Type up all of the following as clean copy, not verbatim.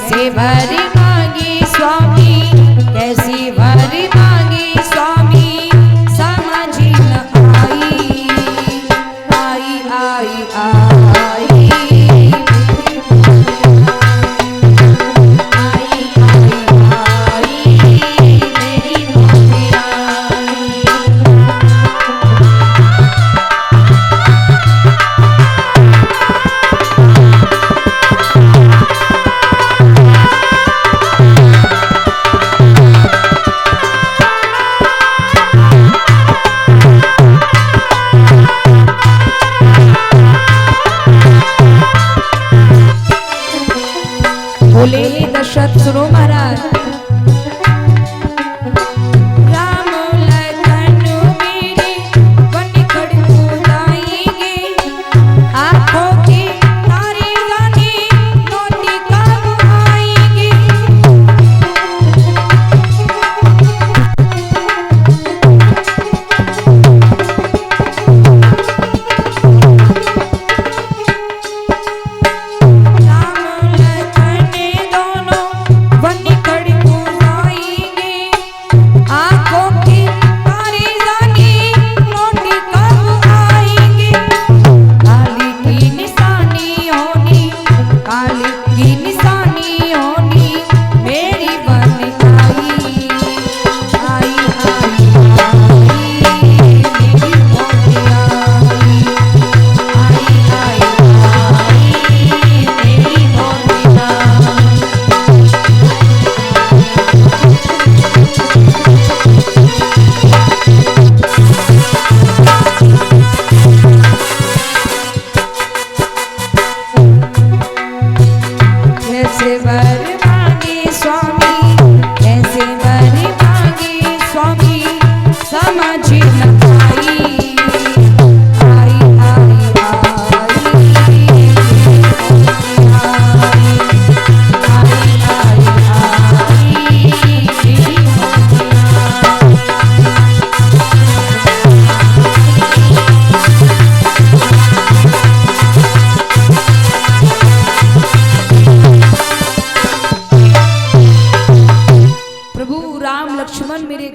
कैसे भरी मांगी स्वामी, कैसी भरी मांगी स्वामी, समझ न आई, आई आई आई, बोले दशरथ सुनो महाराज, राम लखन मेरे वन खड़ जाएंगे, आंखों की तारे जाने मोती कब आएंगे।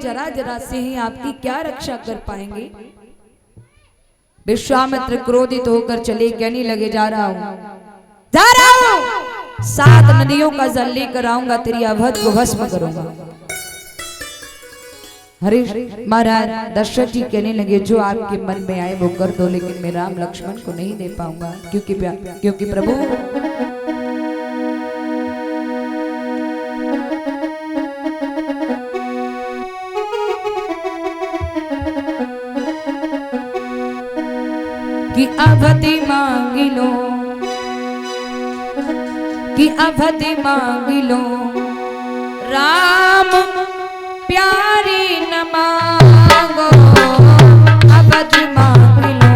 जरा जरा से ही आपकी क्या रक्षा कर पाएंगे। विश्वामित्र क्रोधित होकर चले, कहने लगे जा रहा हूं 7 नदियों का जल लेकर आऊंगा, तेरी अवध को भस्म करूंगा। हरीश महाराज दशरथ जी कहने लगे जो आपके मन में आए वो कर दो, लेकिन मैं राम लक्ष्मण को नहीं दे पाऊंगा, क्योंकि प्रभु कि अवधि मांग लो, कि अवधि मांग लो, राम प्यारी न मांगो, अवधि मांग लो,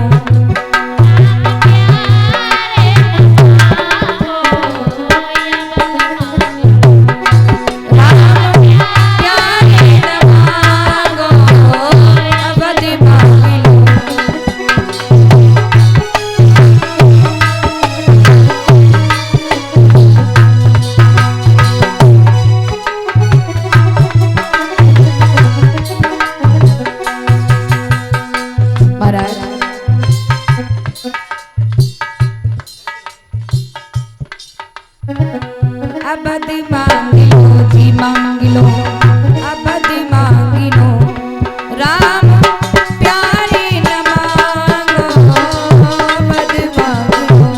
राम प्यारी न मांगो, अवधि मांग लो। अवधि मांग लो जी मांग लो, अवधि मांग लो, राम प्यारी न मांगो, अवधि मांग लो,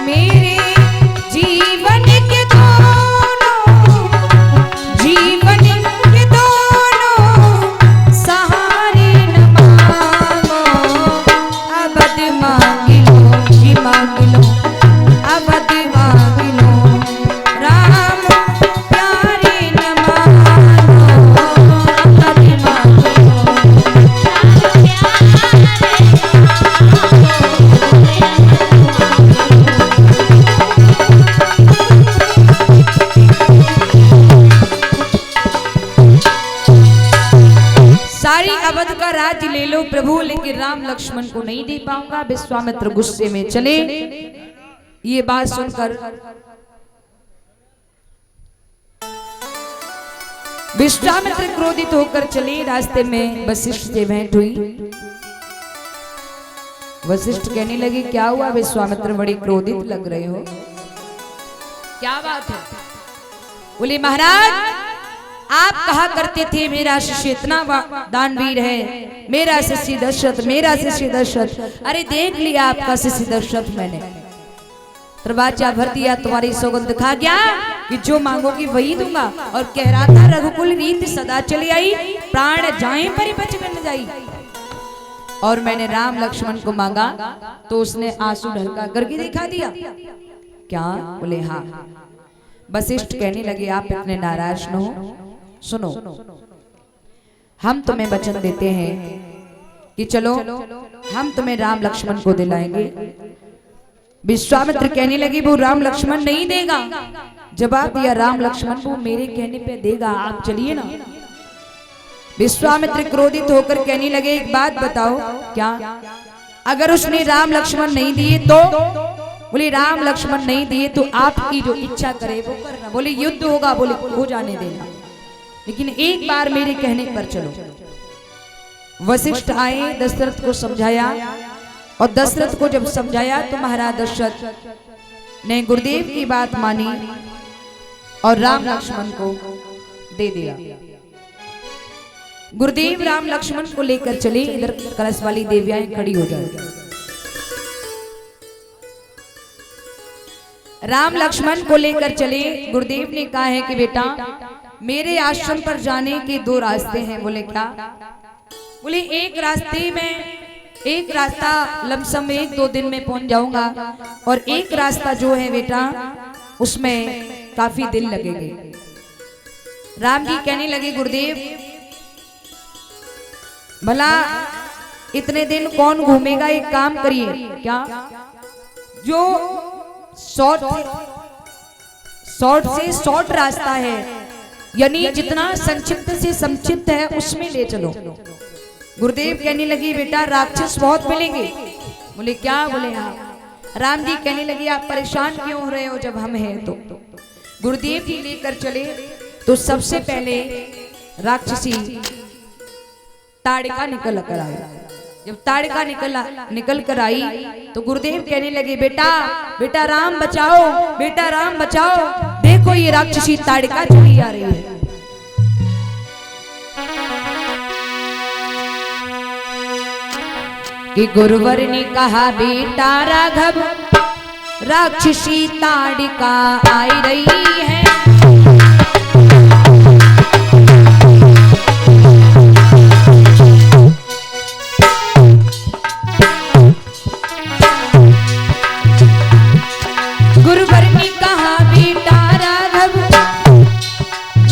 मेरे जीवन के दोनों जीवन सारी अवध का राज्य ले लो प्रभु, लेकिन राम लक्ष्मण को नहीं दे पाऊंगा। विश्वामित्र गुस्से में चले। ये बात सुनकर विश्वामित्र क्रोधित होकर चले। रास्ते में वशिष्ठ से भेंट हुई। वशिष्ठ कहने लगे, क्या हुआ विश्वामित्र, बड़े क्रोधित लग रहे हो, क्या बात है? बोले महाराज, आप कहा करते थे मेरा शिष्य इतना दानवीर है, मेरा शिष्य दशरथ, मेरा शिष्य दशरथ। अरे देख लिया आपका शिष्य दशरथ, मैंने दरवाजा भर दिया, तुम्हारी सौगंध खा गया कि जो मांगोगी वही दूंगा। और कह रहा था रघुकुल रीत सदा चली आई, प्राण जाए पर बच न जाई। और मैंने राम लक्ष्मण को मांगा तो उसने आंसू ढलका करके दिखा दिया। क्या? बोले हाँ। वशिष्ठ कहने लगे, आप इतने नाराज न हो, सुनो, हम तुम्हें वचन देते हैं कि चलो हम तुम्हें राम लक्ष्मण को दिलाएंगे। विश्वामित्र कहने लगे, वो राम लक्ष्मण नहीं देगा। जवाब दिया, राम लक्ष्मण वो मेरे कहने पे देगा, आप चलिए ना। विश्वामित्र क्रोधित होकर कहने लगे, एक बात बताओ, क्या? अगर उसने राम लक्ष्मण नहीं दिए तो? बोले राम लक्ष्मण नहीं दिए तो आपकी जो इच्छा करे वो करना। बोले युद्ध होगा, बोले हो जाने देना, लेकिन एक बार मेरे कहने पर चलो। वशिष्ठ आए, दशरथ को समझाया, और दशरथ को जब समझाया तो महाराज दशरथ ने गुरुदेव की बात मानी और राम लक्ष्मण को दे दिया। गुरुदेव राम लक्ष्मण को लेकर चले। इधर कलश वाली देवियां खड़ी हो जाए। राम लक्ष्मण को लेकर चले। गुरुदेव ने कहा है कि बेटा मेरे आश्रम पर जाने के दो रास्ते हैं। बोले क्या? बोले एक रास्ता लमसम 1-2 दिन में पहुंच जाऊंगा, और एक रास्ता जो है बेटा उसमें काफी दिन लगेंगे। राम जी कहने लगे, गुरुदेव भला इतने दिन कौन घूमेगा, एक काम करिए, क्या जो शॉर्ट से शॉर्ट रास्ता है, यानी जितना संक्षिप्त से संक्षिप्त है उसमें ले चलो। गुरुदेव कहने लगी, बेटा राक्षस बहुत मिलेंगे। बोले क्या? बोले हाँ। राम जी कहने लगे, आप परेशान क्यों हो रहे हो जब हम हैं तो? गुरुदेव जी लेकर चले तो सबसे पहले राक्षसी ताड़िका निकल कर आई। जब ताड़िका निकल कर आई तो गुरुदेव कहने लगे, बेटा राम बचाओ, बेटा राम बचाओ, देखो ये राक्षसी ताड़िका चली आ रही है। कि गुरुवर ने कहा, बेटा राघव राक्षसी ताड़िका आई रही है। गुरुवर ने कहा, बेटा राघव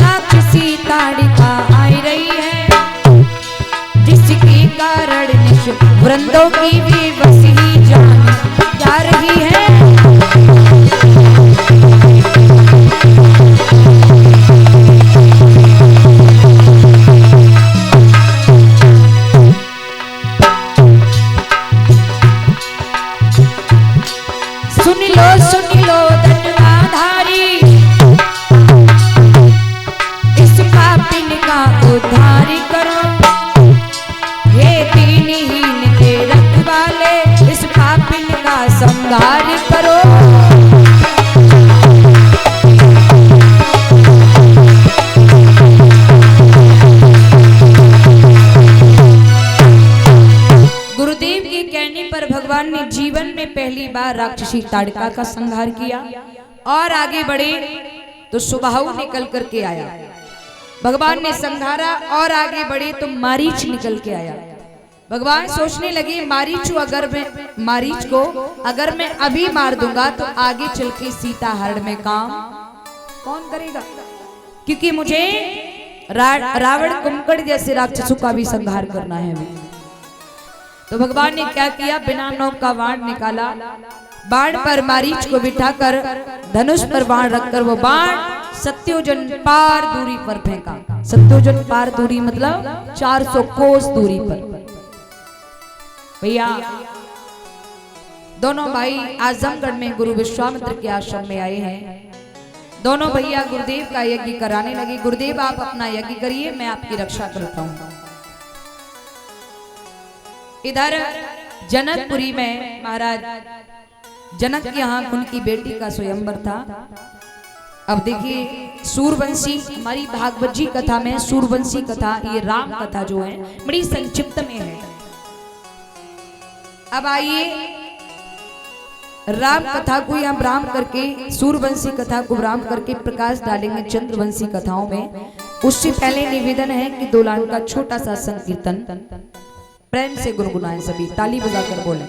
राक्षसी ताड़िका आई रही है, जिसके कारण वृंदों की भी बस ही जान जा रही है। सुन लो धनवाधारी, इस पापिन का उद्धार करो। हे दीनहीन के रखवाले, इस पापिन का संहार करो। गुरुदेव के कहने पर भगवान ने जीवन में पहली बार राक्षसी ताड़िका का संहार किया और आगे बढ़े तो सुबाहु निकल करके आया। भगवान ने संहारा और आगे बढ़े तो मारीच निकल के आया। भगवान सोचने लगे, मारीच को अगर मैं अभी मार दूंगा तो आगे चल के सीता हरण में काम कौन करेगा, क्योंकि मुझे रावण कुंभकर्ण जैसे राक्षसों का भी संहार करना है अभी। तो भगवान ने क्या किया, बिना नोक का बाण निकाला, बाण पर मारीच को बिठाकर धनुष पर बाण रखकर वो बाण सत्योजन पार दूरी पर फेंका। सत्योजन पार दूरी मतलब 400 कोस दूरी पर। भैया दोनों भाई आजमगढ़ में गुरु विश्वामित्र के आश्रम में आए हैं। दोनों भैया गुरुदेव का यज्ञ कराने लगे। गुरुदेव आप अपना यज्ञ करिए, मैं आपकी रक्षा करता हूं। इधर जनकपुरी में महाराज जनक के यहाँ उनकी बेटी का स्वयंवर था। अब देखिए सूरवंशी, हमारी भागवत जी कथा में सूरवंशी कथा, ये राम कथा जो है बड़ी संक्षिप्त में है। अब आइए राम कथा को यहाँ ब्राह्म करके, सूरवंशी कथा को ब्राह्म करके प्रकाश डालेंगे चंद्रवंशी कथाओं में। उससे पहले निवेदन है कि 2 लाइन का छोटा सा संकीर्तन प्रेम से गुनगुनाएं, सभी ताली बजाकर बोलें।